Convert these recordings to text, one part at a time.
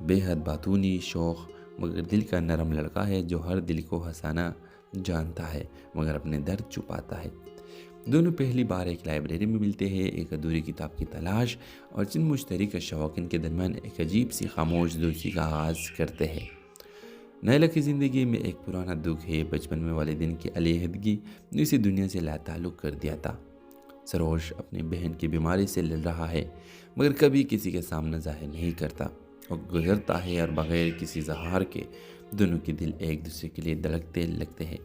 بے حد باتونی شوخ مگر دل کا نرم لڑکا ہے جو ہر دل کو ہنسانا جانتا ہے مگر اپنے درد چھپاتا ہے۔ دونوں پہلی بار ایک لائبریری میں ملتے ہیں، ایک ادھوری کتاب کی تلاش اور چند مشترکہ شوق ان کے درمیان ایک عجیب سی خاموش دوستی کا آغاز کرتے ہیں۔ نیلا کی زندگی میں ایک پرانا دکھ ہے، بچپن میں والدین کی علیحدگی نے اسے دنیا سے لا تعلق کر دیا تھا۔ سروش اپنی بہن کی بیماری سے لڑ رہا ہے مگر کبھی کسی کے سامنے ظاہر نہیں کرتا۔ وہ گزرتا ہے اور بغیر کسی اظہار کے دونوں کے دل ایک دوسرے کے لیے دھڑکتے لگتے ہیں۔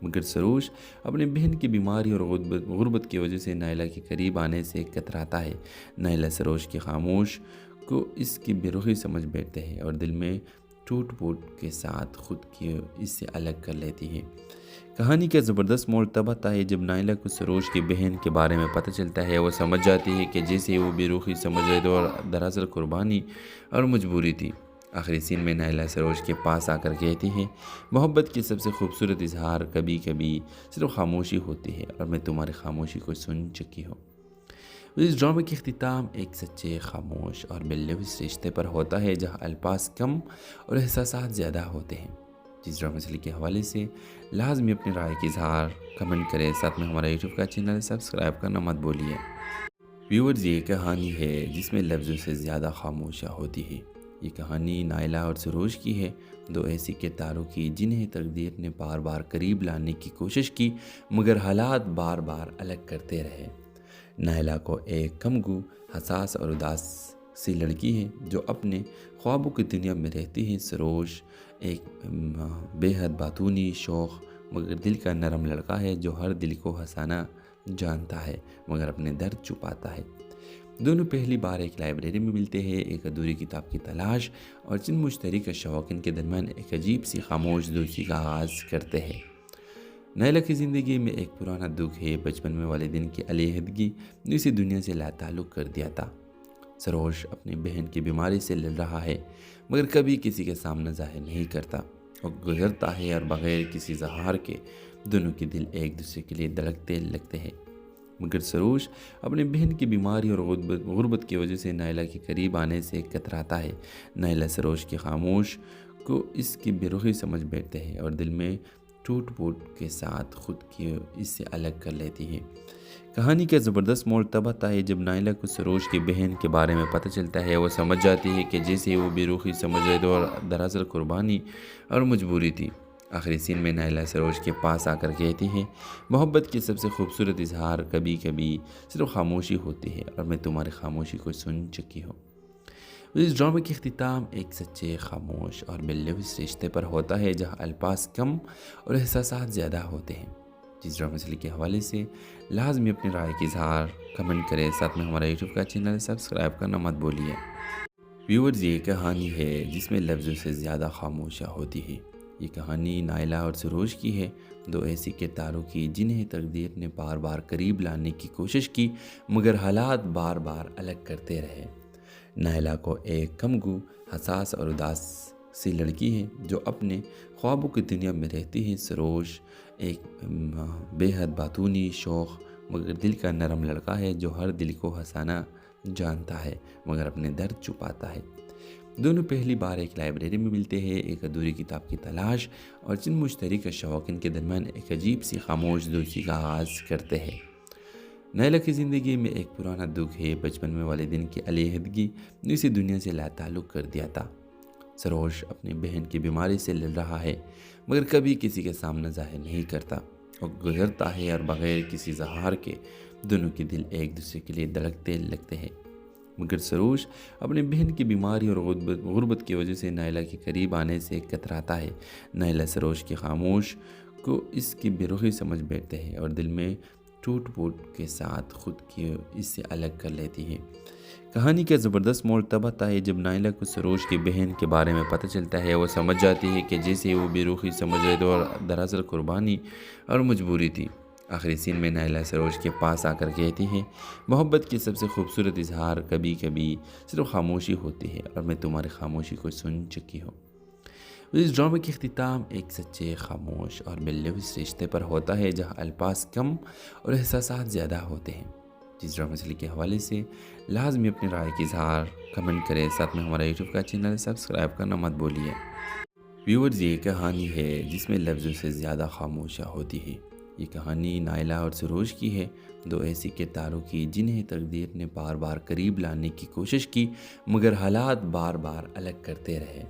مگر سروش اپنی بہن کی بیماری اور غربت کی وجہ سے نیلا کے قریب آنے سے کتراتا ہے۔ نیلا سروش کی خاموش کو اس کی بے رخی سمجھ بیٹھتے ہیں اور دل میں ٹوٹ پھوٹ کے ساتھ خود کی اس سے الگ کر لیتی ہے۔ کہانی کا زبردست موڑ تب آتا ہے جب نیلا کو سروش کی بہن کے بارے میں پتہ چلتا ہے۔ وہ سمجھ جاتی ہے کہ جیسے وہ بے رخی سمجھ رہے تھے اور دراصل قربانی اور مجبوری تھی۔ آخری سین میں نیلا سروش کے پاس آ کر کہتی ہے، محبت کی سب سے خوبصورت اظہار کبھی کبھی صرف خاموشی ہوتی ہے اور میں تمہاری خاموشی کو سن چکی ہوں۔ اس ڈرامے کی اختتام ایک سچے، خاموش اور بے لفظ رشتے پر ہوتا ہے جہاں الفاظ کم اور احساسات زیادہ ہوتے ہیں۔ جس ڈرامے مسئلے کے حوالے سے لازمی اپنی رائے کی اظہار کمنٹ کریں، ساتھ میں ہمارا یوٹیوب کا چینل سبسکرائب کرنا مت بھولیے۔ ویورز، یہ کہانی ہے جس میں لفظوں سے زیادہ خاموشیاں ہوتی ہے۔ یہ کہانی نیلا اور سروش کی ہے، دو ایسی کرداروں کی جنہیں تقدیر نے بار بار قریب لانے کی کوشش کی مگر حالات بار بار الگ کرتے رہے۔ نیلا کو ایک کمگو، حساس اور اداس سی لڑکی ہے جو اپنے خوابوں کی دنیا میں رہتی ہے۔ سروش ایک بے حد باتونی شوخ مگر دل کا نرم لڑکا ہے جو ہر دل کو ہنسانا جانتا ہے مگر اپنے درد چھپاتا ہے۔ دونوں پہلی بار ایک لائبریری میں ملتے ہیں، ایک ادھوری کتاب کی تلاش اور چند مشترکہ شوق ان کے درمیان ایک عجیب سی خاموش دوستی کا آغاز کرتے ہیں۔ نیلا کی زندگی میں ایک پرانا دکھ ہے، بچپن میں والدین کی علیحدگی نے اسے دنیا سے لا تعلق کر دیا تھا۔ سروش اپنی بہن کی بیماری سے لڑ رہا ہے مگر کبھی کسی کے سامنے ظاہر نہیں کرتا۔ وہ گزرتا ہے اور بغیر کسی اظہار کے دونوں کے دل ایک دوسرے کے لیے دھڑکتے لگتے ہیں۔ مگر سروش اپنی بہن کی بیماری اور غربت کی وجہ سے نیلا کے قریب آنے سے کتراتا ہے۔ نیلا سروش کی خاموش کو اس کی بے رخی سمجھ بیٹھتے ہیں اور دل میں ٹوٹ پھوٹ کے ساتھ خود کی اس سے الگ کر لیتی ہے۔ کہانی کا زبردست موڑ تب آتا ہے جب نیلا کو سروش کی بہن کے بارے میں پتہ چلتا ہے۔ وہ سمجھ جاتی ہے کہ جیسے وہ بے رخی سمجھ رہے تھے اور دراصل قربانی اور مجبوری تھی۔ آخری سین میں نیلا سروش کے پاس آ کر کہتی ہے، محبت کی سب سے خوبصورت اظہار کبھی کبھی صرف خاموشی ہوتی ہے اور میں تمہاری خاموشی کو سن چکی ہوں۔ اس ڈرامے کی اختتام ایک سچے، خاموش اور بے لفظ رشتے پر ہوتا ہے جہاں الفاظ کم اور احساسات زیادہ ہوتے ہیں۔ جس ڈرامے مسئلے کے حوالے سے لازمی اپنی رائے کی اظہار کمنٹ کریں، ساتھ میں ہمارا یوٹیوب کا چینل سبسکرائب کرنا مت بھولیے۔ ویورز، یہ کہانی ہے جس میں لفظوں سے زیادہ خاموشیاں ہوتی ہے۔ یہ کہانی نیلا اور سروش کی ہے، دو ایسی کرداروں کی جنہیں تقدیر نے بار بار قریب لانے کی کوشش کی مگر حالات بار بار الگ کرتے رہے۔ نیلا کو ایک کمگو، حساس اور اداس سی لڑکی ہے جو اپنے خوابوں کی دنیا میں رہتی ہے۔ سروش ایک بے حد باتونی شوخ مگر دل کا نرم لڑکا ہے جو ہر دل کو ہنسانا جانتا ہے مگر اپنے درد چھپاتا ہے۔ دونوں پہلی بار ایک لائبریری میں ملتے ہیں، ایک ادھوری کتاب کی تلاش اور چند مشترکہ شوق ان کے درمیان ایک عجیب سی خاموش دوستی کا آغاز کرتے ہیں۔ نیلا کی زندگی میں ایک پرانا دکھ ہے، بچپن میں والدین کی علیحدگی نے اسے دنیا سے لا تعلق کر دیا تھا۔ سروش اپنی بہن کی بیماری سے لڑ رہا ہے مگر کبھی کسی کے سامنے ظاہر نہیں کرتا۔ وہ گزرتا ہے اور بغیر کسی اظہار کے دونوں کے دل ایک دوسرے کے لیے دھڑکتے لگتے ہیں۔ مگر سروش اپنی بہن کی بیماری اور غربت کی وجہ سے نیلا کے قریب آنے سے کتراتا ہے۔ نیلا سروش کی خاموش کو اس کی بے رخی سمجھ بیٹھتے ہیں اور دل میں ٹوٹ پھوٹ کے ساتھ خود کی اس سے الگ کر لیتی ہے۔ کہانی کا زبردست موڑ تب آتا ہے جب نیلا کو سروش کی بہن کے بارے میں پتہ چلتا ہے۔ وہ سمجھ جاتی ہے کہ جیسے وہ بے رخی سمجھ رہے تھے اور دراصل قربانی اور مجبوری تھی۔ آخری سین میں نیلا سروش کے پاس آ کر کہتی ہے، محبت کی سب سے خوبصورت اظہار کبھی کبھی صرف خاموشی ہوتی ہے اور میں تمہاری خاموشی کو سن چکی ہوں۔ اس ڈرامے کی اختتام ایک سچے، خاموش اور بے لفظ رشتے پر ہوتا ہے جہاں الفاظ کم اور احساسات زیادہ ہوتے ہیں۔ جس ڈرامہ مسئلے کے حوالے سے لازمی اپنی رائے کی اظہار کمنٹ کریں، ساتھ میں ہمارا یوٹیوب کا چینل سبسکرائب کرنا مت بولیے۔ ویورز، یہ کہانی ہے جس میں لفظوں سے زیادہ خاموشیاں ہوتی ہے۔ یہ کہانی نائلہ اور سروج کی ہے، دو ایسی کرداروں کی جنہیں تقدیر نے بار بار قریب لانے کی کوشش کی مگر حالات بار بار الگ کرتے رہے۔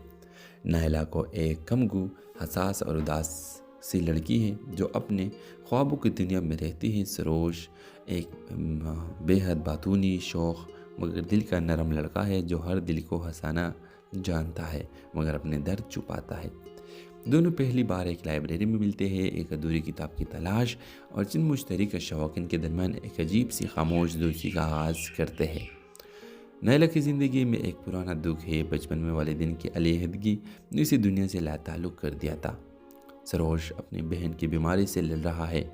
نائلہ کو ایک کمگو، حساس اور اداس سی لڑکی ہے جو اپنے خوابوں کی دنیا میں رہتی ہے۔ سروج ایک بے حد باتونی، شوخ مگر دل کا نرم لڑکا ہے جو ہر دل کو ہنسانا جانتا ہے مگر اپنے درد چھپاتا ہے۔ دونوں پہلی بار ایک لائبریری میں ملتے ہیں، ایک ادھوری کتاب کی تلاش اور چند مشترک شوقین کے درمیان ایک عجیب سی خاموش دوستی کا آغاز کرتے ہیں۔ نائلہ کی زندگی میں ایک پرانا دکھ ہے، بچپن میں والدین کی علیحدگی نے اسے دنیا سے لا تعلق کر دیا تھا۔ سروج اپنی بہن کی بیماری سے لڑ رہا ہے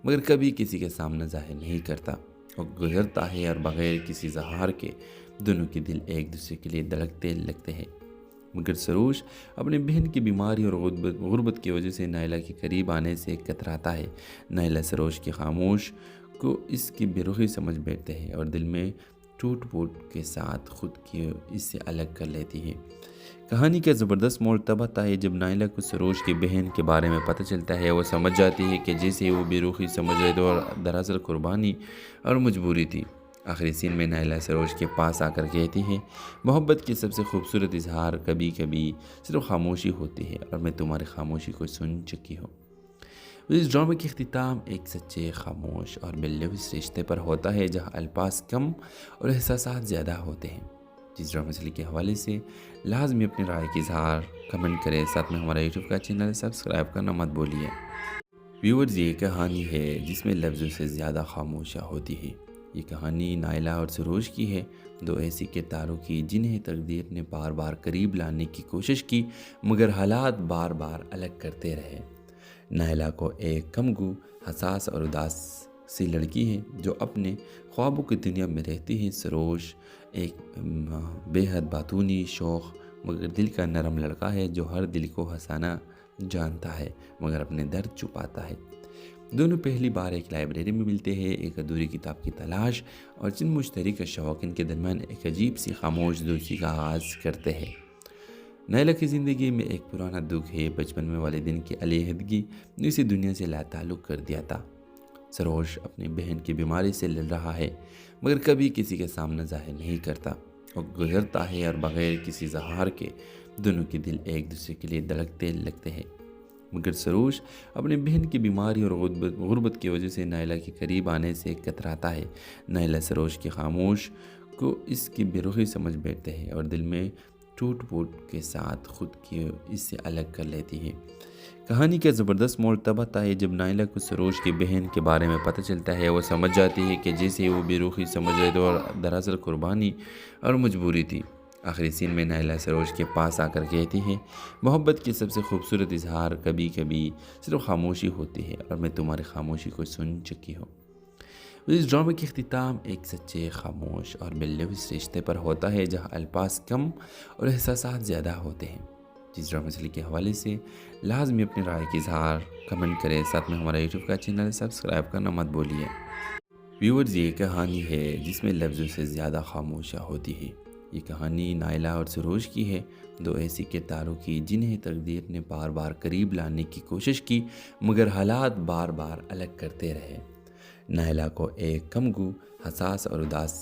مگر کبھی کسی کے سامنے ظاہر نہیں کرتا اور گزرتا ہے اور بغیر کسی اظہار کے دونوں کے دل ایک دوسرے کے لیے دھڑکتے لگتے ہیں۔ مگر سروج اپنی بہن کی بیماری اور غربت کی وجہ سے نائلہ کے قریب آنے سے کتراتا ہے۔ نائلہ سروج کی خاموش کو اس کی بے رخی سمجھ بیٹھتے ہیں اور دل میں ٹوٹ پھوٹ کے ساتھ خود کی اس سے الگ کر لیتی ہے۔ کہانی کا زبردست موڑ تب آتا ہے جب نائلہ کو سروج کی بہن کے بارے میں پتہ چلتا ہے۔ وہ سمجھ جاتی ہے کہ جیسے وہ بے رخی سمجھ رہے تھے اور دراصل قربانی اور مجبوری تھی۔ آخری سین میں نائلہ سروج کے پاس آ کر کہتی ہے، محبت کی سب سے خوبصورت اظہار کبھی کبھی صرف خاموشی ہوتی ہے اور میں تمہاری خاموشی کو سن چکی ہوں۔ اس ڈرامے کی اختتام ایک سچے، خاموش اور بے لفظ رشتے پر ہوتا ہے جہاں الفاظ کم اور احساسات زیادہ ہوتے ہیں۔ جس ڈرامے مسئلے کے حوالے سے لازمی اپنی رائے کی اظہار کمنٹ کریں، ساتھ میں ہمارا یوٹیوب کا چینل سبسکرائب کرنا مت بولیے۔ ویورز، یہ کہانی ہے جس میں لفظوں سے زیادہ خاموشیاں ہوتی ہے۔ یہ کہانی نائلہ اور سروج کی ہے، دو ایسی کرداروں کی جنہیں تقدیر نے بار بار قریب لانے کی کوشش کی مگر حالات بار بار الگ کرتے رہے۔ نائلہ کو ایک کمگو، حساس اور اداس سی لڑکی ہے جو اپنے خوابوں کی دنیا میں رہتی ہے۔ سروج ایک بے حد باتونی، شوخ مگر دل کا نرم لڑکا ہے جو ہر دل کو ہنسانا جانتا ہے مگر اپنے درد چھپاتا ہے۔ دونوں پہلی بار ایک لائبریری میں ملتے ہیں، ایک ادھوری کتاب کی تلاش اور چند مشترک شوقین کے درمیان ایک عجیب سی خاموش دوستی کا آغاز کرتے ہیں۔ نائلہ کی زندگی میں ایک پرانا دکھ ہے، بچپن میں والدین کی علیحدگی نے اسے دنیا سے لا تعلق کر دیا تھا۔ سروج اپنی بہن کی بیماری سے لڑ رہا ہے مگر کبھی کسی کے سامنے ظاہر نہیں کرتا اور گزرتا ہے اور بغیر کسی اظہار کے دونوں کے دل ایک دوسرے کے لیے دھڑکتے لگتے ہیں۔ مگر سروج اپنی بہن کی بیماری اور غربت کی وجہ سے نائلہ کے قریب آنے سے کتراتا ہے۔ نائلہ سروج کی خاموش کو اس کی بے رخی سمجھ بیٹھتے ہیں اور دل میں ٹوٹ پھوٹ کے ساتھ خود کی اس سے الگ کر لیتی ہے۔ کہانی کا زبردست موڑ تب آتا ہے جب نائلہ کو سروج کی بہن کے بارے میں پتہ چلتا ہے۔ وہ سمجھ جاتی ہے کہ جیسے وہ بے رخی سمجھ رہے تھے اور دراصل قربانی اور مجبوری تھی۔ آخری سین میں نائلہ سروج کے پاس آ کر کہتی ہے، محبت کی سب سے خوبصورت اظہار کبھی کبھی صرف خاموشی ہوتی ہے اور میں تمہاری خاموشی کو سن چکی ہوں۔ اس ڈرامے کی اختتام ایک سچے، خاموش اور بے لفظ رشتے پر ہوتا ہے جہاں الفاظ کم اور احساسات زیادہ ہوتے ہیں۔ جس ڈرامے مسئلے کے حوالے سے لازمی اپنی رائے کی اظہار کمنٹ کریں، ساتھ میں ہمارا یوٹیوب کا چینل سبسکرائب کرنا مت بولیے۔ ویورز، یہ کہانی ہے جس میں لفظوں سے زیادہ خاموشیاں ہوتی ہے۔ یہ کہانی نائلہ اور سروج کی ہے، دو ایسی کرداروں کی جنہیں تقدیر نے بار بار قریب لانے کی کوشش کی مگر حالات بار بار الگ کرتے رہے۔ نائلہ کو ایک کمگو، حساس اور اداس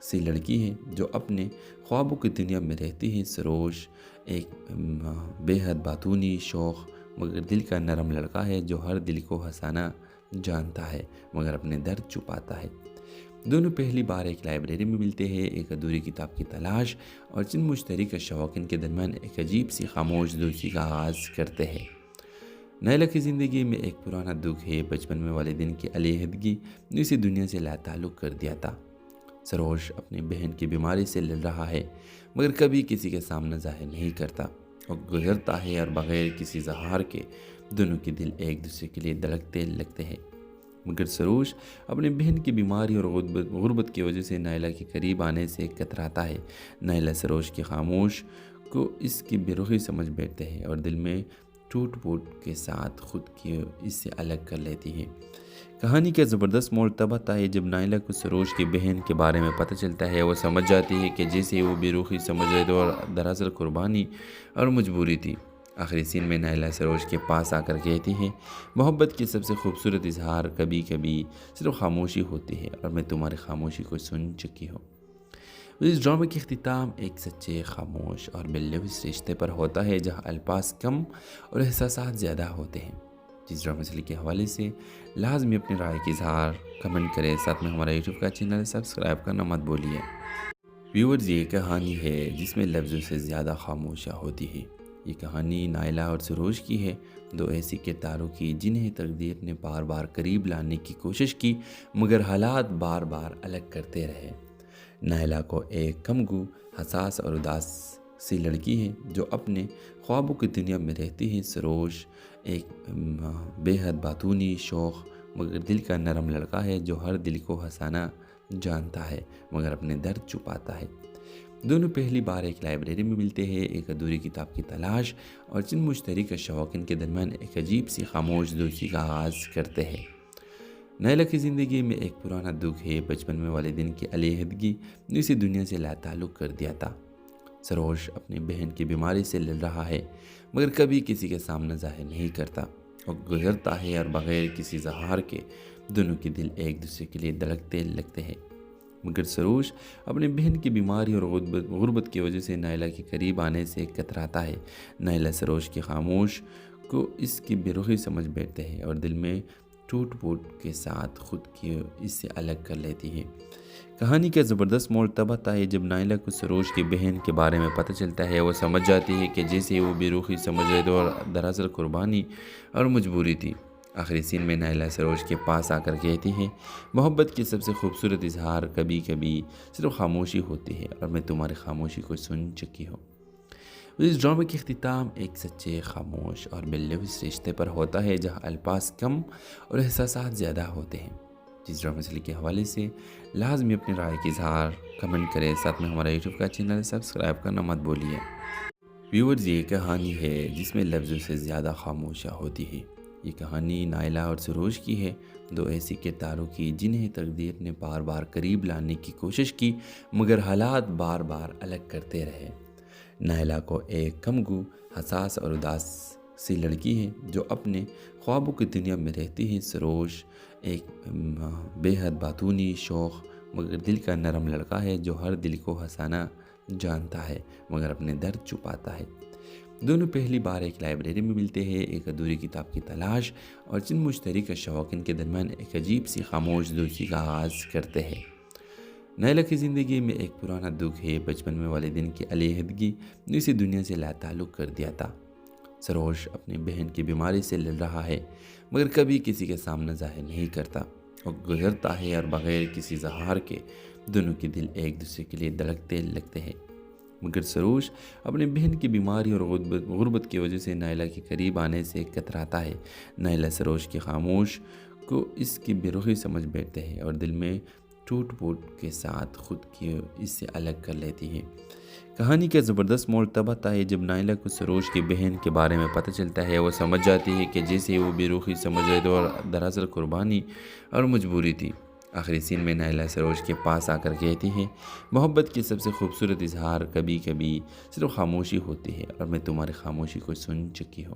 سی لڑکی ہے جو اپنے خوابوں کی دنیا میں رہتی ہے۔ سروج ایک بے حد باتونی، شوخ مگر دل کا نرم لڑکا ہے جو ہر دل کو ہنسانا جانتا ہے مگر اپنے درد چھپاتا ہے۔ دونوں پہلی بار ایک لائبریری میں ملتے ہیں، ایک ادھوری کتاب کی تلاش اور چند مشترک شوقین کے درمیان ایک عجیب سی خاموش دوستی کا آغاز کرتے ہیں۔ نائلہ کی زندگی میں ایک پرانا دکھ ہے، بچپن میں والدین کی علیحدگی نے اسے دنیا سے لا تعلق کر دیا تھا۔ سروج اپنی بہن کی بیماری سے لڑ رہا ہے مگر کبھی کسی کے سامنے ظاہر نہیں کرتا اور گزرتا ہے اور بغیر کسی اظہار کے دونوں کے دل ایک دوسرے کے لیے دھڑکتے لگتے ہیں۔ مگر سروج اپنی بہن کی بیماری اور غربت کی وجہ سے نائلہ کے قریب آنے سے کتراتا ہے۔ نائلہ سروج کی خاموش کو اس کی بے رخی سمجھ بیٹھتے ہیں اور دل میں ٹوٹ پھوٹ کے ساتھ خود کی اس سے الگ کر لیتی ہے۔ کہانی کا زبردست موڑ تب آتا ہے جب نائلہ کو سروج کی بہن کے بارے میں پتہ چلتا ہے۔ وہ سمجھ جاتی ہے کہ جیسے وہ بے رخی سمجھ رہے تھے اور دراصل قربانی اور مجبوری تھی۔ آخری سین میں نائلہ سروج کے پاس آ کر کہتی ہے، محبت کی سب سے خوبصورت اظہار کبھی کبھی صرف خاموشی ہوتی ہے اور میں تمہاری خاموشی کو سن چکی ہوں۔ اس ڈرامے کی اختتام ایک سچے، خاموش اور باللوث رشتے پر ہوتا ہے جہاں الفاظ کم اور احساسات زیادہ ہوتے ہیں۔ جس ڈرامے مسئلے کے حوالے سے لازمی اپنی رائے کی اظہار کمنٹ کریں، ساتھ میں ہمارا یوٹیوب کا چینل سبسکرائب کرنا مت بولیے۔ ویورز، یہ کہانی ہے جس میں لفظوں سے زیادہ خاموشیاں ہوتی ہے۔ یہ کہانی نائلہ اور سروج کی ہے، دو ایسی کرداروں کی جنہیں تقدیر نے بار بار قریب لانے کی کوشش کی مگر حالات بار بار الگ کرتے رہے۔ نائلہ کو ایک کمگو، حساس اور اداس سی لڑکی ہے جو اپنے خوابوں کی دنیا میں رہتی ہے۔ سروج ایک بے حد باتونی، شوخ مگر دل کا نرم لڑکا ہے جو ہر دل کو ہنسانا جانتا ہے مگر اپنے درد چھپاتا ہے۔ دونوں پہلی بار ایک لائبریری میں ملتے ہیں، ایک ادھوری کتاب کی تلاش اور چند مشترکہ شوقین کے درمیان ایک عجیب سی خاموش دوستی کا آغاز کرتے ہیں۔ نائلہ کی زندگی میں ایک پرانا دکھ ہے، بچپن میں والدین کی علیحدگی نے اسے دنیا سے لا تعلق کر دیا تھا۔ سروج اپنی بہن کی بیماری سے لڑ رہا ہے مگر کبھی کسی کے سامنے ظاہر نہیں کرتا۔ وہ گزرتا ہے اور بغیر کسی اظہار کے دونوں کے دل ایک دوسرے کے لیے دھڑکتے لگتے ہیں۔ مگر سروج اپنی بہن کی بیماری اور غربت کی وجہ سے نائلہ کے قریب آنے سے کتراتا ہے۔ نائلہ سروج کی خاموش کو اس کی بے رخی سمجھ بیٹھتے ہیں اور دل میں ٹوٹ پھوٹ کے ساتھ خود کی اس سے الگ کر لیتی ہے۔ کہانی کا زبردست موڑ تب آتا ہے جب نائلہ کو سروج کی بہن کے بارے میں پتہ چلتا ہے۔ وہ سمجھ جاتی ہے کہ جیسے وہ بے رخی سمجھ رہے تھے اور دراصل قربانی اور مجبوری تھی۔ آخری سین میں نائلہ سروج کے پاس آ کر کہتی ہے، محبت کی سب سے خوبصورت اظہار کبھی کبھی صرف خاموشی ہوتی ہے اور میں تمہاری خاموشی کو سن چکی ہوں۔ اس ڈرامے کی اختتام ایک سچے، خاموش اور باللوث رشتے پر ہوتا ہے جہاں الفاظ کم اور احساسات زیادہ ہوتے ہیں۔ جس ڈرامے مسئلے کے حوالے سے لازمی اپنی رائے کی اظہار کمنٹ کریں، ساتھ میں ہمارا یوٹیوب کا چینل سبسکرائب کرنا مت بولیے۔ ویورز، یہ کہانی ہے جس میں لفظوں سے زیادہ خاموشیاں ہوتی ہے۔ یہ کہانی نائلہ اور سروج کی ہے، دو ایسی کرداروں کی جنہیں تقدیر نے بار بار قریب لانے کی کوشش کی مگر حالات بار بار الگ کرتے رہے۔ نائلہ کو ایک کمگو، حساس اور اداس سی لڑکی ہے جو اپنے خوابوں کی دنیا میں رہتی ہے۔ سروج ایک بے حد باتونی، شوخ مگر دل کا نرم لڑکا ہے جو ہر دل کو ہنسانا جانتا ہے مگر اپنے درد چھپاتا ہے۔ دونوں پہلی بار ایک لائبریری میں ملتے ہیں، ایک ادھوری کتاب کی تلاش اور چند مشترکہ شوقین کے درمیان ایک عجیب سی خاموش دوستی کا آغاز کرتے ہیں۔ نائلہ کی زندگی میں ایک پرانا دکھ ہے، بچپن میں والدین کی علیحدگی نے اسے دنیا سے لا تعلق کر دیا تھا۔ سروج اپنی بہن کی بیماری سے لڑ رہا ہے مگر کبھی کسی کے سامنے ظاہر نہیں کرتا۔ وہ گزرتا ہے اور بغیر کسی اظہار کے دونوں کے دل ایک دوسرے کے لیے دھڑکتے لگتے ہیں۔ مگر سروج اپنی بہن کی بیماری اور غربت کی وجہ سے نائلہ کے قریب آنے سے کتراتا ہے۔ نائلہ سروج کی خاموش کو اس کی بے رخی سمجھ بیٹھتے ہیں اور دل میں ٹوٹ پھوٹ کے ساتھ خود کی اس سے الگ کر لیتی ہے۔ کہانی کا زبردست موڑ تب آتا ہے جب نائلہ کو سروج کی بہن کے بارے میں پتہ چلتا ہے۔ وہ سمجھ جاتی ہے کہ جیسے وہ بے رخی سمجھ رہے تھے اور دراصل قربانی اور مجبوری تھی۔ آخری سین میں نائلہ سروج کے پاس آ کر کہتی ہے، محبت کی سب سے خوبصورت اظہار کبھی کبھی صرف خاموشی ہوتی ہے اور میں تمہاری خاموشی کو سن چکی ہوں۔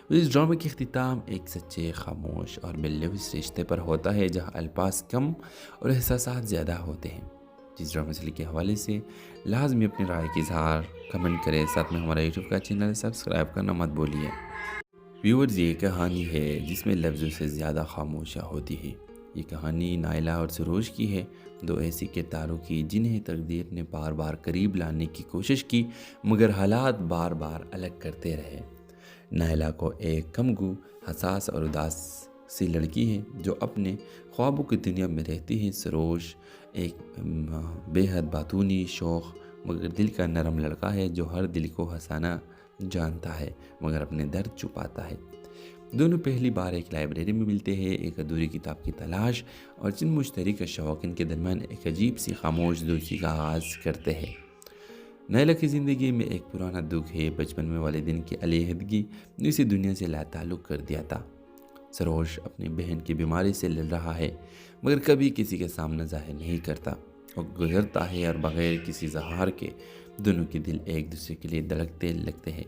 اس ڈرامے کی اختتام ایک سچے، خاموش اور باللوث رشتے پر ہوتا ہے جہاں الفاظ کم اور احساسات زیادہ ہوتے ہیں۔ جس ڈرامے مسئلے کے حوالے سے لازمی اپنی رائے کی اظہار کمنٹ کریں، ساتھ میں ہمارا یوٹیوب کا چینل سبسکرائب کرنا مت بولیے۔ ویورز، یہ کہانی ہے جس میں لفظوں سے زیادہ خاموشیاں ہوتی ہے۔ یہ کہانی نائلہ اور سروج کی ہے، دو ایسی کرداروں کی جنہیں تقدیر نے بار بار قریب لانے کی کوشش کی مگر حالات بار بار الگ کرتے رہے۔ نائلہ کو ایک کمگو، حساس اور اداس سی لڑکی ہے جو اپنے خوابوں کی دنیا میں رہتی ہے۔ سروج ایک بے حد باتونی، شوخ مگر دل کا نرم لڑکا ہے جو ہر دل کو ہنسانا جانتا ہے مگر اپنے درد چھپاتا ہے۔ دونوں پہلی بار ایک لائبریری میں ملتے ہیں، ایک ادھوری کتاب کی تلاش اور چند مشترکہ شوقین کے درمیان ایک عجیب سی خاموش دوستی کا آغاز کرتے ہیں۔ نائلہ کی زندگی میں ایک پرانا دکھ ہے۔ بچپن میں والدین کی علیحدگی نے اسے دنیا سے لا تعلق کر دیا تھا۔ سروش اپنی بہن کی بیماری سے لڑ رہا ہے، مگر کبھی کسی کے سامنے ظاہر نہیں کرتا۔ وہ گزرتا ہے اور بغیر کسی اظہار کے دونوں کے دل ایک دوسرے کے لیے دھڑکتے لگتے ہیں۔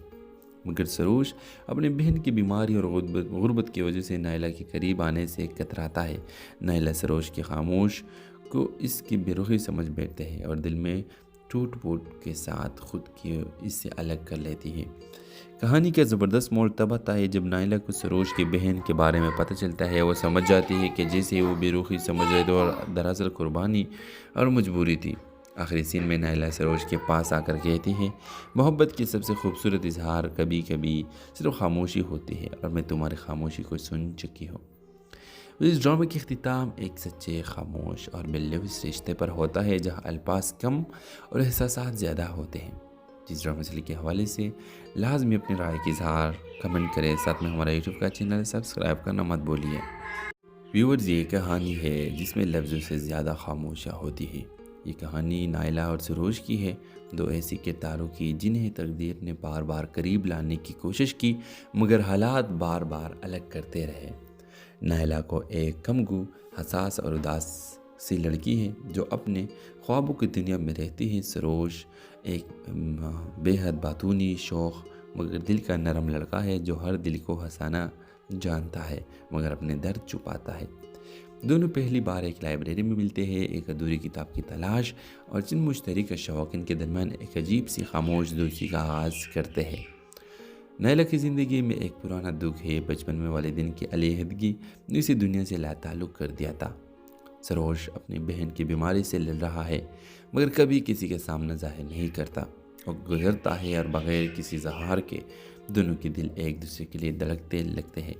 مگر سروش اپنی بہن کی بیماری اور غربت کی وجہ سے نائلہ کے قریب آنے سے کتراتا ہے۔ نائلہ سروش کی خاموش کو اس کی بے رخی سمجھ بیٹھتے ہیں اور دل میں ٹوٹ پھوٹ کے ساتھ خود کی اس سے الگ کر لیتی ہے۔ کہانی کا زبردست موڑ تب آتا ہے جب نائلہ کو سروش کی بہن کے بارے میں پتہ چلتا ہے۔ وہ سمجھ جاتی ہے کہ جیسے وہ بے رخی سمجھ رہے تھے اور دراصل قربانی اور مجبوری تھی۔ آخری سین میں نائلہ سروش کے پاس آ کر کہتی ہے، محبت کی سب سے خوبصورت اظہار کبھی کبھی صرف خاموشی ہوتی ہے اور میں تمہاری خاموشی کو سن چکی ہوں۔ اس ڈرامے کی اختتام ایک سچے، خاموش اور بے لفظ رشتے پر ہوتا ہے جہاں الفاظ کم اور احساسات زیادہ ہوتے ہیں۔ جس ڈرامے سے کے حوالے سے لازمی اپنی رائے کی اظہار کمنٹ کریں، ساتھ میں ہمارا یوٹیوب کا چینل سبسکرائب کرنا مت بولیے۔ ویورز، یہ کہانی ہے جس میں لفظوں سے زیادہ خاموشیاں ہوتی ہے۔ یہ کہانی نائلہ اور سروش کی ہے، دو ایسی کرداروں کی جنہیں تقدیر نے بار بار قریب لانے کی کوشش کی مگر حالات بار بار الگ کرتے رہے۔ نائلہ کو ایک کمگو، حساس اور اداس سی لڑکی ہے جو اپنے خوابوں کی دنیا میں رہتی ہے۔ سروش ایک بے حد باتونی، شوخ مگر دل کا نرم لڑکا ہے جو ہر دل کو ہنسانا جانتا ہے مگر اپنے درد چھپاتا ہے۔ دونوں پہلی بار ایک لائبریری میں ملتے ہیں، ایک ادھوری کتاب کی تلاش اور چند مشترکہ شوق ان کے درمیان ایک عجیب سی خاموش دوستی کا آغاز کرتے ہیں۔ نائلہ کی زندگی میں ایک پرانا دکھ ہے۔ بچپن میں والدین کی علیحدگی نے اسے دنیا سے لا تعلق کر دیا تھا۔ سروش اپنی بہن کی بیماری سے لڑ رہا ہے، مگر کبھی کسی کے سامنے ظاہر نہیں کرتا۔ وہ گزرتا ہے اور بغیر کسی اظہار کے دونوں کے دل ایک دوسرے کے لیے دھڑکتے لگتے ہیں۔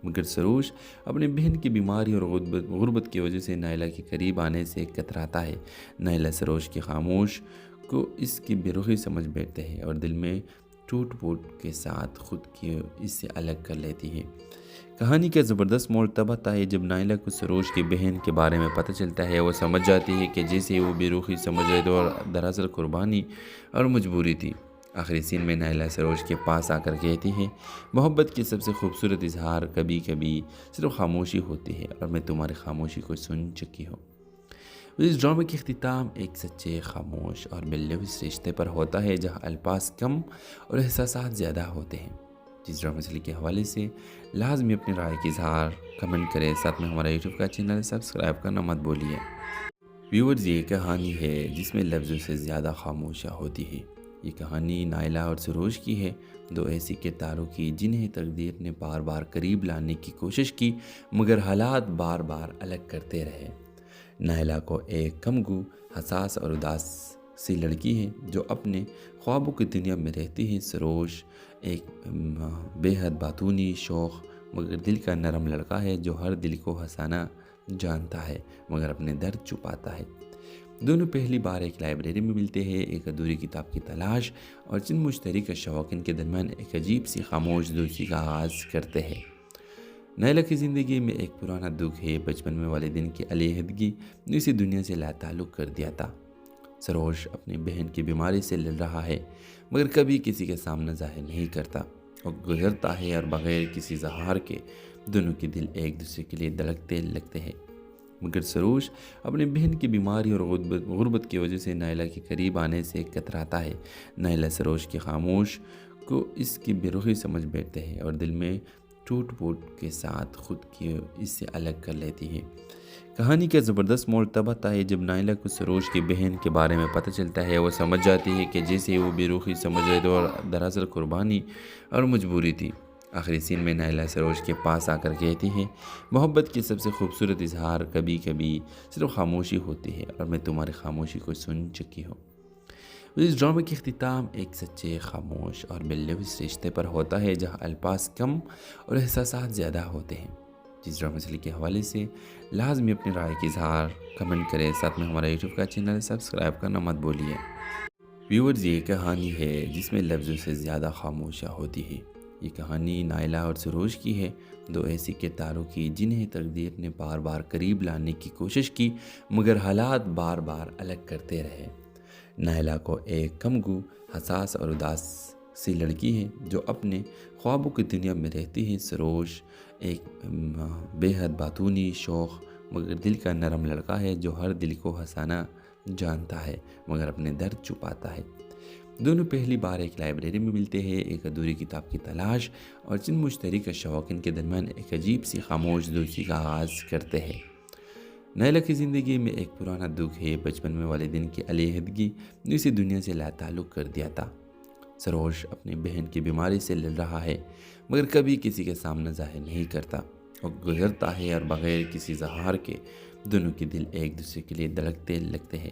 مگر سروش اپنی بہن کی بیماری اور غربت کی وجہ سے نائلہ کے قریب آنے سے کتراتا ہے۔ نائلہ سروش کی خاموش کو اس کی بے رخی سمجھ بیٹھتے ہیں اور دل میں ٹوٹ پھوٹ کے ساتھ خود کی اس سے الگ کر لیتی ہے۔ کہانی کا زبردست موڑ تب آتا ہے جب نائلہ کو سروش کی بہن کے بارے میں پتہ چلتا ہے۔ وہ سمجھ جاتی ہے کہ جیسے وہ بے رخی سمجھ رہے تھے اور دراصل قربانی اور مجبوری تھی۔ آخری سین میں نائلہ سروش کے پاس آ کر کہتی ہے، محبت کی سب سے خوبصورت اظہار کبھی کبھی صرف خاموشی ہوتی ہے اور میں تمہاری خاموشی کو سن چکی ہوں۔ اس ڈرامے کی اختتام ایک سچے، خاموش اور بے لفظ رشتے پر ہوتا ہے جہاں الفاظ کم اور احساسات زیادہ ہوتے ہیں۔ جس ڈرامے سے کے حوالے سے لازمی اپنی رائے کی اظہار کمنٹ کریں، ساتھ میں ہمارا یوٹیوب کا چینل سبسکرائب کرنا مت بولیے۔ ویورز، یہ کہانی ہے جس میں لفظوں سے زیادہ خاموشیاں ہوتی ہے۔ یہ کہانی نائلہ اور سروش کی ہے، دو ایسی کرداروں کی جنہیں تقدیر نے بار بار قریب لانے کی کوشش کی مگر حالات بار بار الگ کرتے رہے۔ نائلہ کو ایک کمگو، حساس اور اداس سی لڑکی ہے جو اپنے خوابوں کی دنیا میں رہتی ہے۔ سروش ایک بے حد باتونی، شوخ مگر دل کا نرم لڑکا ہے جو ہر دل کو ہنسانا جانتا ہے مگر اپنے درد چھپاتا ہے۔ دونوں پہلی بار ایک لائبریری میں ملتے ہیں، ایک ادھوری کتاب کی تلاش اور چند مشترکہ شوق ان کے درمیان ایک عجیب سی خاموش دوستی کا آغاز کرتے ہیں۔ نائلہ کی زندگی میں ایک پرانا دکھ ہے۔ بچپن میں والدین کی علیحدگی نے اسے دنیا سے لا تعلق کر دیا تھا۔ سروش اپنی بہن کی بیماری سے لڑ رہا ہے، مگر کبھی کسی کے سامنے ظاہر نہیں کرتا۔ وہ گزرتا ہے اور بغیر کسی اظہار کے دونوں کے دل ایک دوسرے کے لیے دھڑکتے لگتے ہیں۔ مگر سروش اپنی بہن کی بیماری اور غربت کی وجہ سے نائلہ کے قریب آنے سے کتراتا ہے۔ نائلہ سروش کی خاموش کو اس کی بے رخی سمجھ بیٹھتے ہیں اور دل میں ٹوٹ پھوٹ کے ساتھ خود کی اس سے الگ کر لیتی ہے۔ کہانی کا زبردست موڑ تب آتا ہے جب نائلہ کو سروش کی بہن کے بارے میں پتہ چلتا ہے۔ وہ سمجھ جاتی ہے کہ جیسے وہ بے رخی سمجھ رہے تھے اور دراصل قربانی اور مجبوری تھی۔ آخری سین میں نائلہ سروش کے پاس آ کر کہتی ہے، محبت کی سب سے خوبصورت اظہار کبھی کبھی صرف خاموشی ہوتی ہے اور میں تمہاری خاموشی کو سن چکی ہوں۔ اس ڈرامے کی اختتام ایک سچے، خاموش اور بے لفظ رشتے پر ہوتا ہے جہاں الفاظ کم اور احساسات زیادہ ہوتے ہیں۔ جس ڈرامے سے کے حوالے سے لازمی اپنی رائے کی اظہار کمنٹ کریں، ساتھ میں ہمارا یوٹیوب کا چینل سبسکرائب کرنا مت بولیے۔ ویورز، یہ کہانی ہے جس میں لفظوں سے زیادہ خاموشیاں ہوتی ہے۔ یہ کہانی نائلہ اور سروش کی ہے، دو ایسی کرداروں کی جنہیں تقدیر نے بار بار قریب لانے کی کوشش کی مگر حالات بار بار الگ کرتے رہے۔ نائلہ کو ایک کمگو، حساس اور اداس سی لڑکی ہے جو اپنے خوابوں کی دنیا میں رہتی ہے۔ سروش ایک بے حد باتونی، شوخ مگر دل کا نرم لڑکا ہے جو ہر دل کو ہنسانا جانتا ہے مگر اپنے درد چھپاتا ہے۔ دونوں پہلی بار ایک لائبریری میں ملتے ہیں، ایک ادھوری کتاب کی تلاش اور چند مشترکہ شوق ان کے درمیان ایک عجیب سی خاموش دوستی کا آغاز کرتے ہیں۔ نائلہ کی زندگی میں ایک پرانا دکھ ہے، بچپن میں والدین کی علیحدگی نے اسے دنیا سے لا تعلق کر دیا تھا۔ سروش اپنی بہن کی بیماری سے لڑ رہا ہے مگر کبھی کسی کے سامنے ظاہر نہیں کرتا اور گزرتا ہے اور بغیر کسی اظہار کے دونوں کے دل ایک دوسرے کے لیے دھڑکتے لگتے ہیں۔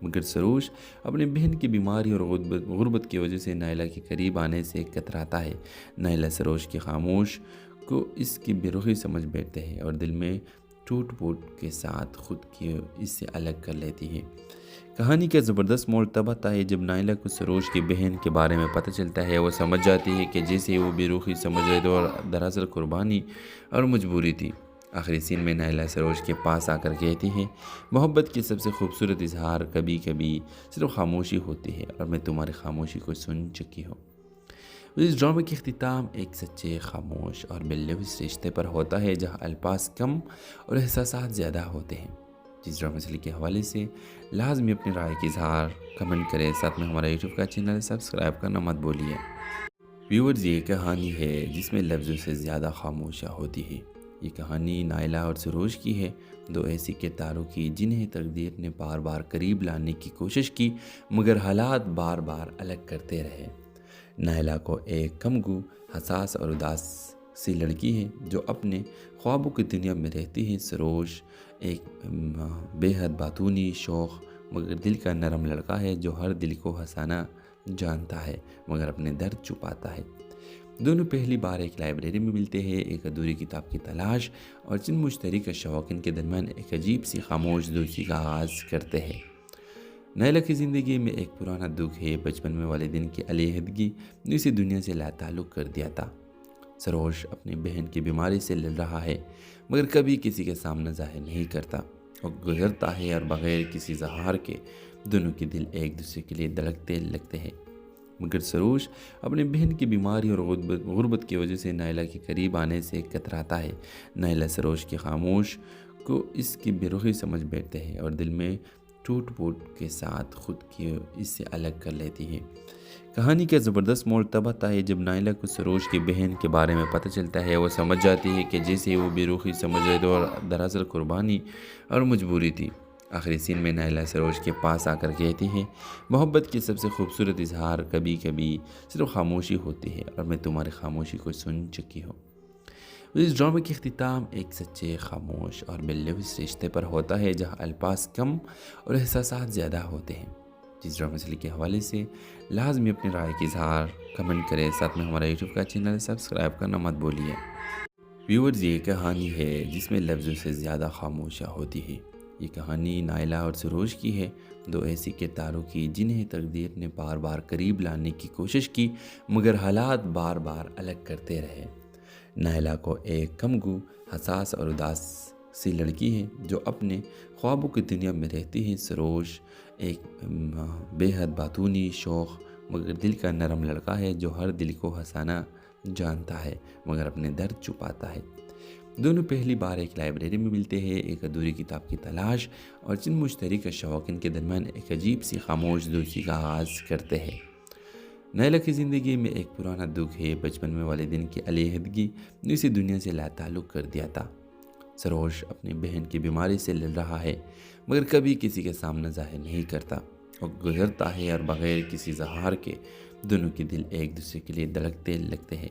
مگر سروش اپنی بہن کی بیماری اور غربت کی وجہ سے نائلہ کے قریب آنے سے کتراتا ہے۔ نائلہ سروش کی خاموش کو اس کی بے رخی سمجھ بیٹھتے ہیں اور دل میں ٹوٹ پھوٹ کے ساتھ خود کی اس سے الگ کر لیتی ہے۔ کہانی کا زبردست موڑ تب آتا ہے جب نائلہ کو سروش کی بہن کے بارے میں پتہ چلتا ہے۔ وہ سمجھ جاتی ہے کہ جیسے وہ بے رخی سمجھ رہے تھے اور دراصل قربانی اور مجبوری تھی۔ آخری سین میں نائلہ سروش کے پاس آ کر کہتی ہے، محبت کی سب سے خوبصورت اظہار کبھی کبھی صرف خاموشی ہوتی ہے اور میں تمہاری خاموشی کو سن چکی ہوں۔ اس ڈرامے کی اختتام ایک سچے، خاموش اور بے لفظ رشتے پر ہوتا ہے جہاں الفاظ کم اور احساسات زیادہ ہوتے ہیں۔ جس ڈرامے سے کے حوالے سے لازمی اپنی رائے کی اظہار کمنٹ کریں، ساتھ میں ہمارا یوٹیوب کا چینل سبسکرائب کرنا مت بھولیے۔ ویورز، یہ کہانی ہے جس میں لفظوں سے زیادہ خاموشیاں ہوتی ہے۔ یہ کہانی نائلہ اور سروش کی ہے، دو ایسی کرداروں کی جنہیں تقدیر نے بار بار قریب لانے کی کوشش کی مگر حالات بار بار الگ کرتے رہے۔ نائلہ کو ایک کمگو، حساس اور اداس سی لڑکی ہے جو اپنے خوابوں کی دنیا میں رہتی ہے۔ سروش ایک بے حد باتونی، شوخ مگر دل کا نرم لڑکا ہے جو ہر دل کو ہنسانا جانتا ہے مگر اپنے درد چھپاتا ہے۔ دونوں پہلی بار ایک لائبریری میں ملتے ہیں، ایک ادھوری کتاب کی تلاش اور چند مشترکہ شوق ان کے درمیان ایک عجیب سی خاموش دوستی کا آغاز کرتے ہیں۔ نائلہ کی زندگی میں ایک پرانا دکھ ہے، بچپن میں والدین کی علیحدگی نے اسے دنیا سے لا تعلق کر دیا تھا۔ سروش اپنی بہن کی بیماری سے لڑ رہا ہے مگر کبھی کسی کے سامنے ظاہر نہیں کرتا اور گزرتا ہے اور بغیر کسی اظہار کے دونوں کے دل ایک دوسرے کے لیے دھڑکتے لگتے ہیں۔ مگر سروش اپنی بہن کی بیماری اور غربت کی وجہ سے نائلہ کے قریب آنے سے کتراتا ہے۔ نائلہ سروش کی خاموش کو اس کی بے رخی سمجھ بیٹھتے ہیں اور دل میں ٹوٹ پھوٹ کے ساتھ خود کی اس سے الگ کر لیتی ہے۔ کہانی کا زبردست موڑ تب آتا ہے جب نائلہ کو سروش کی بہن کے بارے میں پتہ چلتا ہے۔ وہ سمجھ جاتی ہے کہ جیسے وہ بے رخی سمجھ رہے تھے اور دراصل قربانی اور مجبوری تھی۔ آخری سین میں نائلہ سروش کے پاس آ کر کہتی ہے، محبت کی سب سے خوبصورت اظہار کبھی کبھی صرف خاموشی ہوتی ہے اور میں تمہاری خاموشی کو سن چکی ہوں۔ اس ڈرامے کی اختتام ایک سچے، خاموش اور بے لفظ رشتے پر ہوتا ہے جہاں الفاظ کم اور احساسات زیادہ ہوتے ہیں۔ جس ڈرامے سے کے حوالے سے لازمی اپنی رائے کی اظہار کمنٹ کریں، ساتھ میں ہمارا یوٹیوب کا چینل سبسکرائب کرنا مت بھولیے۔ ویورز، یہ کہانی ہے جس میں لفظوں سے زیادہ خاموشیاں ہوتی ہے۔ یہ کہانی نائلہ اور سروش کی ہے، دو ایسی کرداروں کی جنہیں تقدیر نے بار بار قریب لانے کی کوشش کی مگر حالات بار بار الگ کرتے رہے۔ نائلہ کو ایک کمگو، حساس اور اداس سی لڑکی ہے جو اپنے خوابوں کی دنیا میں رہتی ہے۔ سروش ایک بے حد باتونی، شوخ مگر دل کا نرم لڑکا ہے جو ہر دل کو ہنسانا جانتا ہے مگر اپنے درد چھپاتا ہے۔ دونوں پہلی بار ایک لائبریری میں ملتے ہیں، ایک ادھوری کتاب کی تلاش اور چند مشترکہ شوق ان کے درمیان ایک عجیب سی خاموش دوستی کا آغاز کرتے ہیں۔ نائلہ کی زندگی میں ایک پرانا دکھ ہے، بچپن میں والدین کی علیحدگی نے اسے دنیا سے لا تعلق کر دیا تھا۔ سروش اپنی بہن کی بیماری سے لڑ رہا ہے مگر کبھی کسی کے سامنے ظاہر نہیں کرتا اور گزرتا ہے اور بغیر کسی اظہار کے دونوں کے دل ایک دوسرے کے لیے دھڑکتے لگتے ہیں۔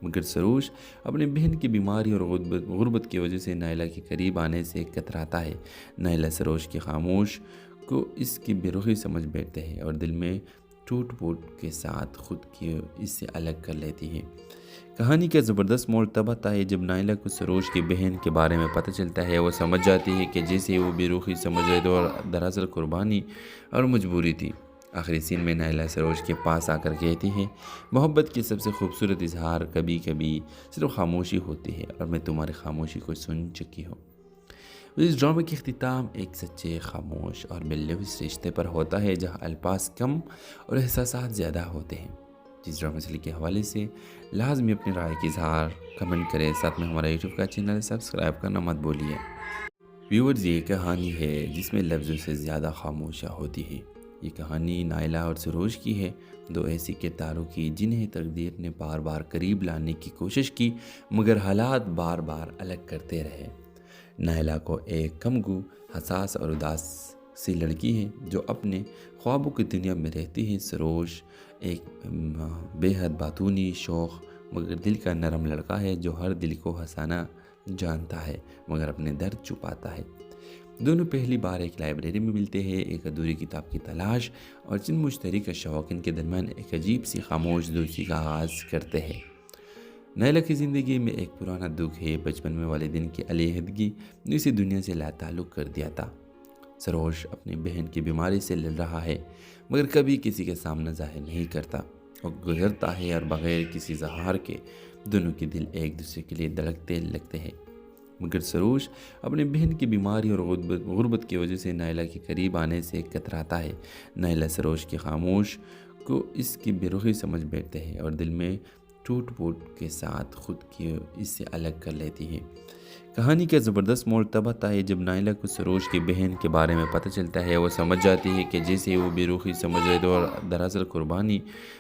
مگر سروش اپنی بہن کی بیماری اور غربت کی وجہ سے نائلہ کے قریب آنے سے کتراتا ہے۔ نائلہ سروش کی خاموش کو اس کی بے رخی سمجھ بیٹھتے ہیں اور دل میں ٹوٹ پھوٹ کے ساتھ خود کی اس سے الگ کر لیتی ہے۔ کہانی کا زبردست موڑ تب آتا ہے جب نائلہ کو سروش کی بہن کے بارے میں پتہ چلتا ہے۔ وہ سمجھ جاتی ہے کہ جیسے وہ بے رخی سمجھ رہے تھے اور دراصل قربانی اور مجبوری تھی۔ آخری سین میں نائلہ سروش کے پاس آ کر کہتی ہے، محبت کی سب سے خوبصورت اظہار کبھی کبھی صرف خاموشی ہوتی ہے اور میں تمہاری خاموشی کو سن چکی ہوں۔ اس ڈرامے کی اختتام ایک سچے، خاموش اور باللوث رشتے پر ہوتا ہے جہاں الفاظ کم اور احساسات زیادہ ہوتے ہیں۔ جس ڈرامے سے کے حوالے سے لازمی اپنی رائے کی اظہار کمنٹ کریں، ساتھ میں ہمارا یوٹیوب کا چینل سبسکرائب کرنا مت بولیے۔ ویورز، یہ کہانی ہے جس میں لفظوں سے زیادہ خاموشیاں ہوتی ہے۔ یہ کہانی نائلہ اور سروج کی ہے، دو ایسی کرداروں کی جنہیں تقدیر نے بار بار قریب لانے کی کوشش کی مگر حالات بار بار الگ کرتے رہے۔ نائلہ کو ایک کمگو، حساس اور اداس سی لڑکی ہے جو اپنے خوابوں کی دنیا میں رہتی ہے۔ سروج ایک بے حد باتونی، شوخ مگر دل کا نرم لڑکا ہے جو ہر دل کو ہنسانا جانتا ہے مگر اپنے درد چھپاتا ہے۔ دونوں پہلی بار ایک لائبریری میں ملتے ہیں، ایک ادھوری کتاب کی تلاش اور چند مشترکہ شوق ان کے درمیان ایک عجیب سی خاموش دوستی کا آغاز کرتے ہیں۔ نائلہ کی زندگی میں ایک پرانا دکھ ہے، بچپن میں والدین کی علیحدگی نے اسے دنیا سے لا تعلق کر دیا تھا۔ سروج اپنی بہن کی بیماری سے لڑ رہا ہے مگر کبھی کسی کے سامنے ظاہر نہیں کرتا اور گزرتا ہے اور بغیر کسی اظہار کے دونوں کے دل ایک دوسرے کے لیے دھڑکتے لگتے ہیں۔ مگر سروج اپنی بہن کی بیماری اور غربت کی وجہ سے نائلہ کے قریب آنے سے کتراتا ہے۔ نائلہ سروج کی خاموش کو اس کی بے رخی سمجھ بیٹھتے ہیں اور دل میں ٹوٹ پھوٹ کے ساتھ خود کی اس سے الگ کر لیتی ہے۔ کہانی کا زبردست موڑ تب آتا ہے جب نائلہ کو سروج کی بہن کے بارے میں پتہ چلتا ہے۔ وہ سمجھ جاتی ہے کہ جیسے وہ بے رخی سمجھ رہے تھے اور دراصل قربانی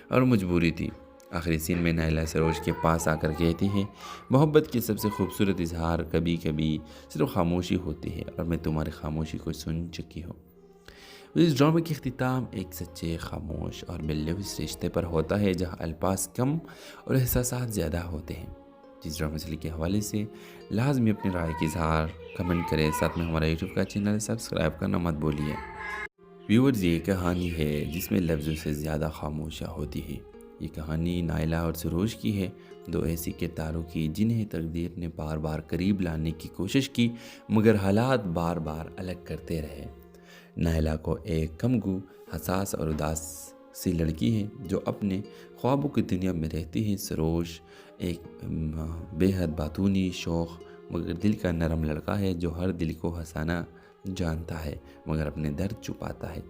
اور مجبوری تھی۔ آخری سین میں نائلہ سروج کے پاس آ کر کہتی ہے، محبت کی سب سے خوبصورت اظہار کبھی کبھی صرف خاموشی ہوتی ہے اور میں تمہاری خاموشی کو سن چکی ہوں۔ اس ڈرامے کی اختتام ایک سچے، خاموش اور باللوث رشتے پر ہوتا ہے جہاں الفاظ کم اور احساسات زیادہ ہوتے ہیں۔ جس ڈرامے سے کے حوالے سے لازمی اپنی رائے کی اظہار کمنٹ کریں، ساتھ میں ہمارا یوٹیوب کا چینل سبسکرائب کرنا مت بولیے۔ ویورز، یہ کہانی ہے جس میں لفظوں سے زیادہ خاموشیاں ہوتی ہے۔ یہ کہانی نائلہ اور سروج کی ہے، دو ایسی کرداروں کی جنہیں تقدیر نے بار بار قریب لانے کی کوشش کی مگر حالات بار بار الگ کرتے رہے۔ نائلہ کو ایک کمگو، حساس اور اداس سی لڑکی ہے جو اپنے خوابوں کی دنیا میں رہتی ہے۔ سروج ایک بے حد باتونی، شوخ مگر دل کا نرم لڑکا ہے جو ہر دل کو ہنسانا جانتا ہے مگر اپنے درد چھپاتا ہے۔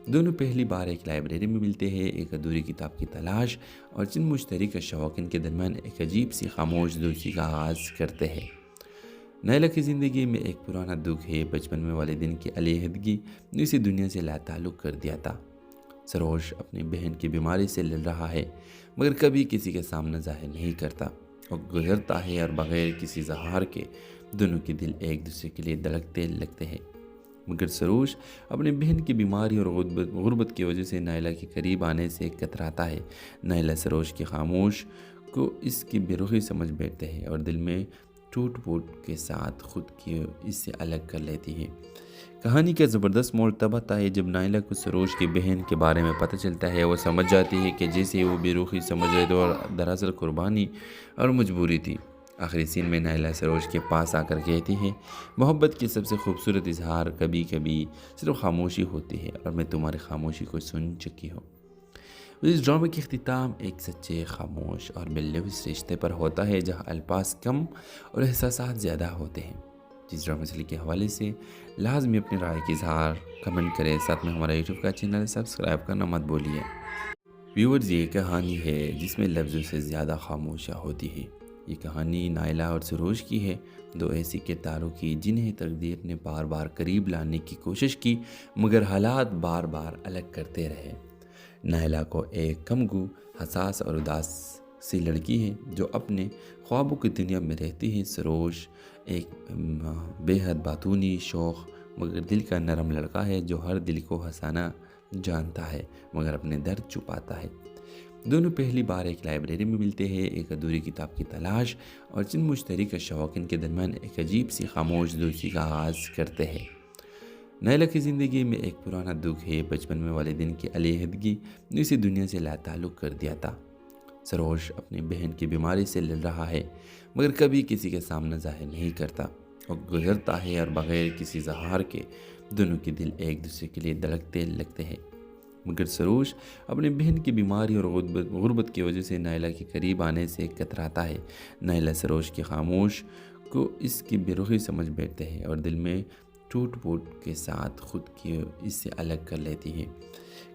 دونوں پہلی بار ایک لائبریری میں ملتے ہیں، ایک ادھوری کتاب کی تلاش اور چند مشترکہ شوق ان کے درمیان ایک عجیب سی خاموش دوستی کا آغاز کرتے ہیں۔ نائلہ کی زندگی میں ایک پرانا دکھ ہے، بچپن میں والدین کی علیحدگی نے اسے دنیا سے لا تعلق کر دیا تھا۔ سروج اپنی بہن کی بیماری سے لڑ رہا ہے مگر کبھی کسی کے سامنے ظاہر نہیں کرتا اور گزرتا ہے اور بغیر کسی اظہار کے دونوں کے دل ایک دوسرے کے لیے دھڑکتے لگتے ہیں۔ مگر سروج اپنی بہن کی بیماری اور غربت کی وجہ سے نائلہ کے قریب آنے سے کتراتا ہے۔ نائلہ سروج کی خاموش کو اس کی بے رخی سمجھ بیٹھتے ہیں اور دل میں ٹوٹ پھوٹ کے ساتھ خود کی اس سے الگ کر لیتی ہے۔ کہانی کا زبردست موڑ تب آتا ہے جب نائلہ کو سروج کی بہن کے بارے میں پتہ چلتا ہے۔ وہ سمجھ جاتی ہے کہ جیسے وہ بے رخی سمجھ رہے تھے اور دراصل قربانی اور مجبوری تھی۔ آخری سین میں نائلہ سروج کے پاس آ کر کہتی ہے، محبت کی سب سے خوبصورت اظہار کبھی کبھی صرف خاموشی ہوتی ہے اور میں تمہاری خاموشی کو سن چکی ہوں۔ اس ڈرامے کی اختتام ایک سچے، خاموش اور باللوث رشتے پر ہوتا ہے جہاں الفاظ کم اور احساسات زیادہ ہوتے ہیں۔ جس ڈرامے سے کے حوالے سے لازمی اپنی رائے کی اظہار کمنٹ کریں، ساتھ میں ہمارا یوٹیوب کا چینل سبسکرائب کرنا مت بولیے۔ ویورز، یہ کہانی ہے جس میں لفظوں سے زیادہ خاموشیاں ہوتی ہے۔ یہ کہانی نائلہ اور سروج کی ہے، دو ایسی کرداروں کی جنہیں تقدیر نے بار بار قریب لانے کی کوشش کی مگر حالات بار بار الگ کرتے رہے۔ نائلہ کو ایک کمگو، حساس اور اداس سی لڑکی ہے جو اپنے خوابوں کی دنیا میں رہتی ہے۔ سروج ایک بے حد باتونی، شوخ مگر دل کا نرم لڑکا ہے جو ہر دل کو ہنسانا جانتا ہے مگر اپنے درد چھپاتا ہے۔ دونوں پہلی بار ایک لائبریری میں ملتے ہیں، ایک ادھوری کتاب کی تلاش اور چند مشترکہ شوق ان کے درمیان ایک عجیب سی خاموش دوستی کا آغاز کرتے ہیں۔ نائلہ کی زندگی میں ایک پرانا دکھ ہے، بچپن میں والدین کی علیحدگی نے اسے دنیا سے لا تعلق کر دیا تھا۔ سروج اپنی بہن کی بیماری سے لڑ رہا ہے مگر کبھی کسی کے سامنے ظاہر نہیں کرتا اور گزرتا ہے اور بغیر کسی اظہار کے دونوں کے دل ایک دوسرے کے لیے دھڑکتے لگتے ہیں۔ مگر سروج اپنی بہن کی بیماری اور غربت کی وجہ سے نائلہ کے قریب آنے سے کتراتا ہے۔ نائلہ سروج کی خاموش کو اس کی بے رخی سمجھ بیٹھتے ہیں اور دل میں ٹوٹ پھوٹ کے ساتھ خود کی اس سے الگ کر لیتی ہے۔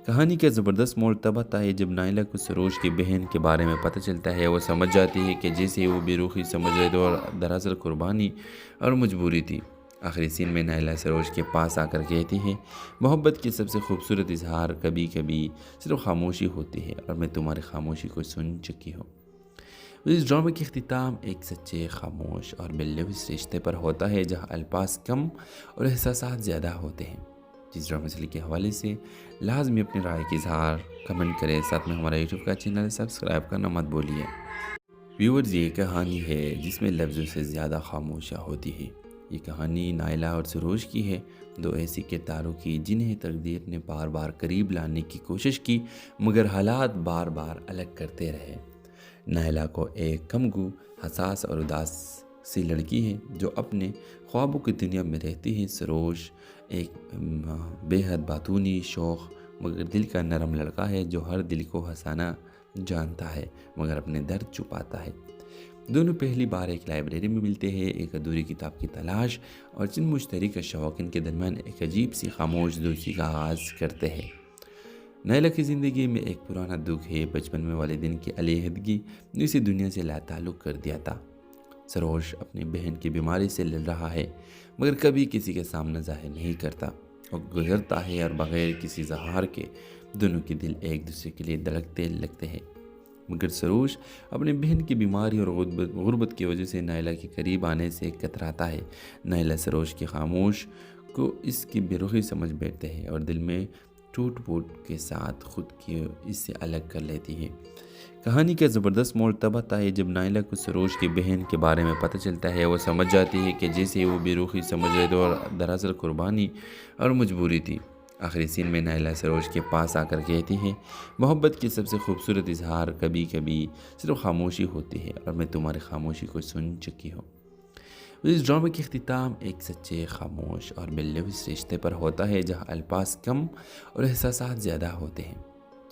کہانی کا زبردست موڑ تب آتا ہے جب نائلہ کو سروج کی بہن کے بارے میں پتہ چلتا ہے۔ وہ سمجھ جاتی ہے کہ جیسے وہ بے رخی سمجھ رہے تھے اور دراصل قربانی اور مجبوری تھی۔ آخری سین میں نائلہ سروج کے پاس آ کر کہتی ہے، محبت کی سب سے خوبصورت اظہار کبھی کبھی صرف خاموشی ہوتی ہے اور میں تمہاری خاموشی کو سن چکی ہوں۔ اس ڈرامے کی اختتام ایک سچے، خاموش اور باللوث رشتے پر ہوتا ہے جہاں الفاظ کم اور احساسات زیادہ ہوتے ہیں۔ جس ڈرامے سیریز کے حوالے سے لازمی اپنی رائے کی اظہار کمنٹ کریں، ساتھ میں ہمارا یوٹیوب کا چینل سبسکرائب کرنا مت بھولیے۔ ویورز، یہ کہانی ہے جس میں لفظوں سے زیادہ خاموشیاں ہوتی ہے۔ یہ کہانی نائلہ اور سروج کی ہے، دو ایسی کرداروں کی جنہیں تقدیر نے بار بار قریب لانے کی کوشش کی مگر حالات بار بار الگ کرتے رہے۔ نائلہ کو ایک کمگو، حساس اور اداس سی لڑکی ہے جو اپنے خوابوں کی دنیا میں رہتی ہے۔ سروج ایک بے حد باتونی، شوخ مگر دل کا نرم لڑکا ہے جو ہر دل کو ہنسانا جانتا ہے مگر اپنے درد چھپاتا ہے۔ دونوں پہلی بار ایک لائبریری میں ملتے ہیں، ایک ادھوری کتاب کی تلاش اور چند مشترکہ شوقین کے درمیان ایک عجیب سی خاموش دوستی کا آغاز کرتے ہیں۔ نائلہ کی زندگی میں ایک پرانا دکھ ہے، بچپن میں والدین کی علیحدگی نے اسے دنیا سے لا تعلق کر دیا تھا۔ سروج اپنی بہن کی بیماری سے لڑ رہا ہے مگر کبھی کسی کے سامنے ظاہر نہیں کرتا۔ وہ گزرتا ہے اور بغیر کسی اظہار کے دونوں کے دل ایک دوسرے کے لیے دھڑکتے لگتے ہیں۔ مگر سروج اپنی بہن کی بیماری اور غربت کی وجہ سے نائلہ کے قریب آنے سے کتراتا ہے۔ نائلہ سروج کی خاموش کو اس کی بے رخی سمجھ بیٹھتے ہیں اور دل میں ٹوٹ پھوٹ کے ساتھ خود کی اس سے الگ کر لیتی ہے۔ کہانی کا زبردست موڑ تب آتا ہے جب نائلہ کو سروج کی بہن کے بارے میں پتہ چلتا ہے۔ وہ سمجھ جاتی ہے کہ جیسے وہ بے رخی سمجھ رہے تھے اور دراصل قربانی اور مجبوری تھی۔ آخری سین میں نائلہ سروج کے پاس آ کر کہتی ہے، محبت کی سب سے خوبصورت اظہار کبھی کبھی صرف خاموشی ہوتی ہے اور میں تمہاری خاموشی کو سن چکی ہوں۔ اس ڈرامے کی اختتام ایک سچے، خاموش اور باللوث رشتے پر ہوتا ہے جہاں الفاظ کم اور احساسات زیادہ ہوتے ہیں۔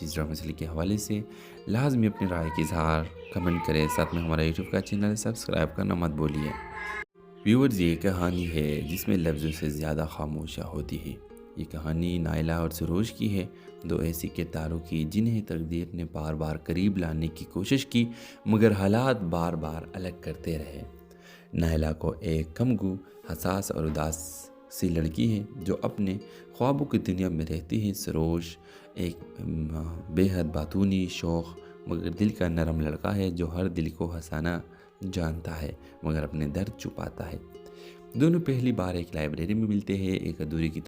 جس ڈرامے سیریز کے حوالے سے لازمی اپنی رائے کی اظہار کمنٹ کریں، ساتھ میں ہمارا یوٹیوب کا چینل سبسکرائب کرنا مت بھولیے۔ ویورز، یہ کہانی ہے جس میں لفظوں سے زیادہ خاموشیاں ہوتی ہے۔ یہ کہانی نائلہ اور سروج کی ہے، دو ایسی کرداروں کی جنہیں تقدیر نے بار بار قریب لانے کی کوشش کی مگر حالات بار بار الگ کرتے رہے۔ نائلہ کو ایک کمگو، حساس اور اداس سی لڑکی ہے جو اپنے خوابوں کی دنیا میں رہتی ہے۔ سروج ایک بے حد باتونی، شوخ مگر دل کا نرم لڑکا ہے جو ہر دل کو ہنسانا جانتا ہے مگر اپنے درد چھپاتا ہے۔ دونوں پہلی بار ایک لائبریری میں ملتے ہیں، ایک ادھوری کتاب